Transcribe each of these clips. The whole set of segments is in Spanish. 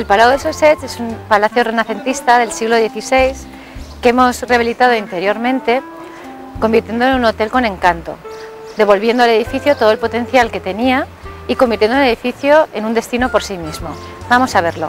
El Palau dels Ossets es un palacio renacentista del siglo XVI que hemos rehabilitado interiormente, convirtiéndolo en un hotel con encanto, devolviendo al edificio todo el potencial que tenía y convirtiendo el edificio en un destino por sí mismo. Vamos a verlo.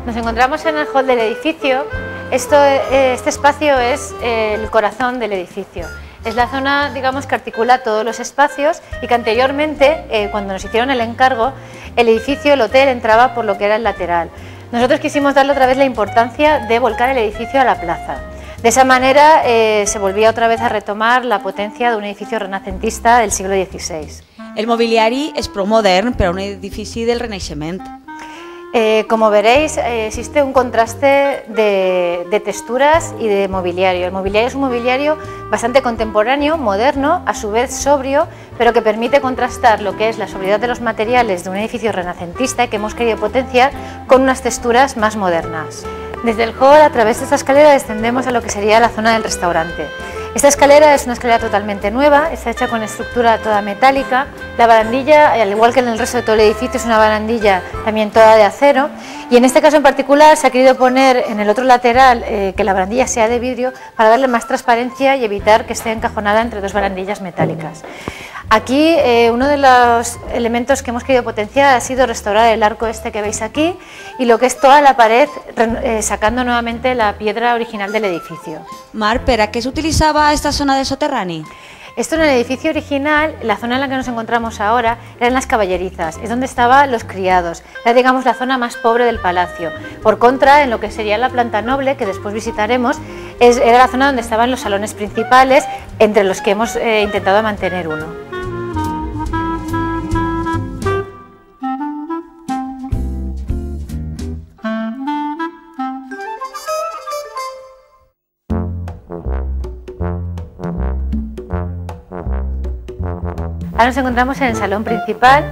Nos encontramos en el hall del edificio. Este espacio es el corazón del edificio. Es la zona, digamos, que articula todos los espacios y que anteriormente, cuando nos hicieron el encargo, el edificio, el hotel, entraba por lo que era el lateral. Nosotros quisimos darle otra vez la importancia de volcar el edificio a la plaza. De esa manera se volvía otra vez a retomar la potencia de un edificio renacentista del siglo XVI. El mobiliari és prou modern, però un edifici del Renaixement. Como veréis, existe un contraste de texturas y de mobiliario. El mobiliario es un mobiliario bastante contemporáneo, moderno, a su vez sobrio, pero que permite contrastar lo que es la sobriedad de los materiales de un edificio renacentista que hemos querido potenciar con unas texturas más modernas. Desde el hall, a través de esta escalera, descendemos a lo que sería la zona del restaurante. Esta escalera es una escalera totalmente nueva, está hecha con estructura toda metálica. La barandilla, al igual que en el resto de todo el edificio, es una barandilla también toda de acero. Y en este caso en particular se ha querido poner en el otro lateral que la barandilla sea de vidrio para darle más transparencia y evitar que esté encajonada entre dos barandillas metálicas. Aquí uno de los elementos que hemos querido potenciar ha sido restaurar el arco este que veis aquí y lo que es toda la pared, sacando nuevamente la piedra original del edificio. Mar, per a què s'utilitzava esta zona de soterrani? Esto en el edificio original, la zona en la que nos encontramos ahora, eran las caballerizas, es donde estaban los criados, era digamos la zona más pobre del palacio. Por contra, en lo que sería la planta noble, que después visitaremos, era la zona donde estaban los salones principales, entre los que hemos intentado mantener uno. Ahora nos encontramos en el salón principal.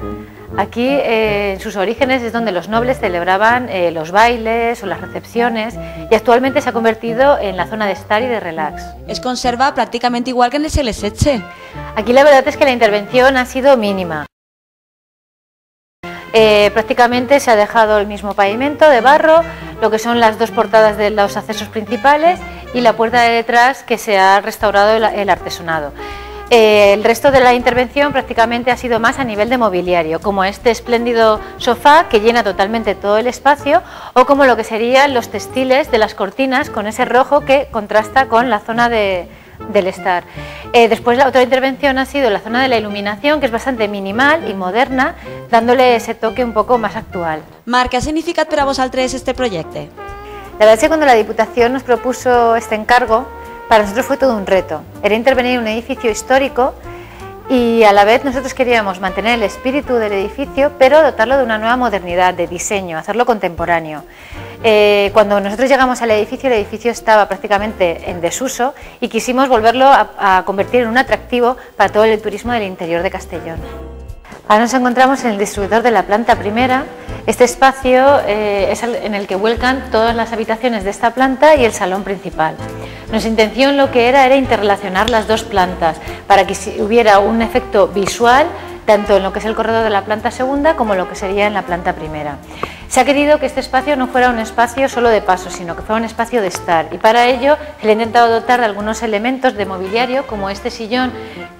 Aquí, en sus orígenes, es donde los nobles celebraban los bailes o las recepciones y actualmente se ha convertido en la zona de estar y de relax. Es conserva prácticamente igual que en el segle XVI. Aquí la verdad es que la intervención ha sido mínima. Prácticamente se ha dejado el mismo pavimento de barro, lo que son las dos portadas de los accesos principales y la puerta de detrás, que se ha restaurado el artesonado. El resto de la intervención prácticamente ha sido más a nivel de mobiliario, como este espléndido sofá que llena totalmente todo el espacio, o como lo que serían los textiles de las cortinas con ese rojo que contrasta con la zona del estar. Después la otra intervención ha sido la zona de la iluminación, que es bastante minimal y moderna, dándole ese toque un poco más actual. Mar, què ha significat per a vosaltres este projecte? La verdad es que cuando la Diputación nos propuso este encargo, para nosotros fue todo un reto. Era intervenir en un edificio histórico y a la vez nosotros queríamos mantener el espíritu del edificio, pero dotarlo de una nueva modernidad, de diseño, hacerlo contemporáneo. Cuando nosotros llegamos al edificio, el edificio estaba prácticamente en desuso y quisimos volverlo a convertir en un atractivo para todo el turismo del interior de Castellón. Ahora nos encontramos en el distribuidor de la planta primera. Este espacio es en el que vuelcan todas las habitaciones de esta planta y el salón principal. Nuestra intención lo que era interrelacionar las dos plantas para que hubiera un efecto visual tanto en lo que es el corredor de la planta segunda como lo que sería en la planta primera. Se ha querido que este espacio no fuera un espacio solo de paso, sino que fuera un espacio de estar, y para ello se le ha intentado dotar de algunos elementos de mobiliario, como este sillón,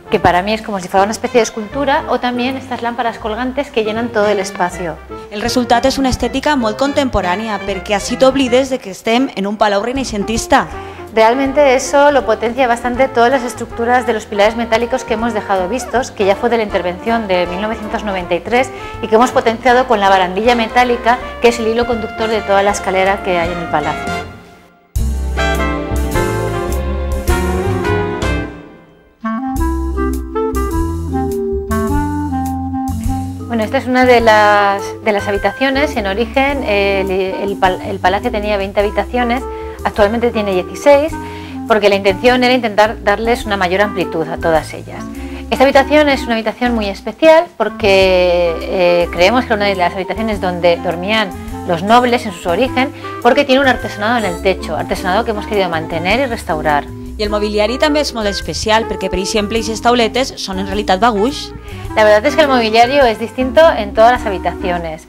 que para mí es como si fuera una especie de escultura, o también estas lámparas colgantes que llenan todo el espacio. El resultat és una estètica molt contemporània, perquè així t'oblides de que estem en un palau renaixentista. Realmente eso lo potencia bastante todas las estructuras de los pilares metálicos que hemos dejado vistos, que ya fue de la intervención de 1993 y que hemos potenciado con la barandilla metálica, que es el hilo conductor de toda la escalera que hay en el palacio. Bueno, esta es una de las habitaciones. En origen el palacio tenía 20 habitaciones. Actualmente tiene 16, porque la intención era intentar darles una mayor amplitud a todas ellas. Esta habitación es una habitación muy especial porque creemos que era una de las habitaciones donde dormían los nobles en su origen, porque tiene un artesonado en el techo, artesonado que hemos querido mantener y restaurar. I el mobiliari també és molt especial perquè, per exemple, aquestes tauletes són en realitat baguix. La verdad es que el mobiliario es distinto en todas las habitaciones.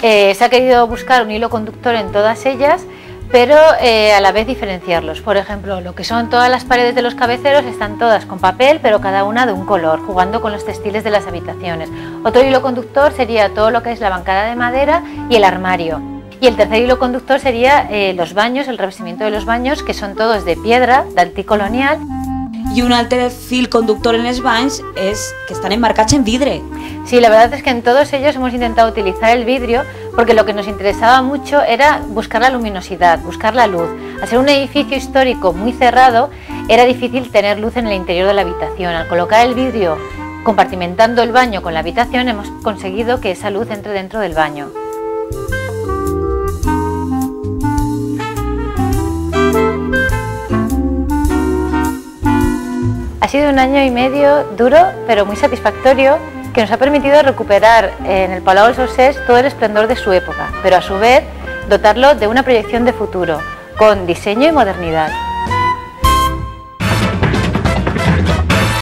Se ha querido buscar un hilo conductor en todas ellas, pero a la vez diferenciarlos. Por ejemplo, lo que son todas las paredes de los cabeceros están todas con papel, pero cada una de un color, jugando con los textiles de las habitaciones. Otro hilo conductor sería todo lo que es la bancada de madera y el armario. Y el tercer hilo conductor sería los baños, el revestimiento de los baños, que son todos de piedra, d'anticolonial. I un altre fil conductor en els banys és que estan emmarcats en vidre. Sí, la verdad es que en todos ellos hemos intentado utilizar el vidrio porque lo que nos interesaba mucho era buscar la luminosidad, buscar la luz. Al ser un edificio histórico muy cerrado, era difícil tener luz en el interior de la habitación. Al colocar el vidrio compartimentando el baño con la habitación, hemos conseguido que esa luz entre dentro del baño. Ha sido un año y medio duro, pero muy satisfactorio, que nos ha permitido recuperar en el Palau dels Ossers todo el esplendor de su época, pero a su vez dotarlo de una proyección de futuro, con diseño y modernidad.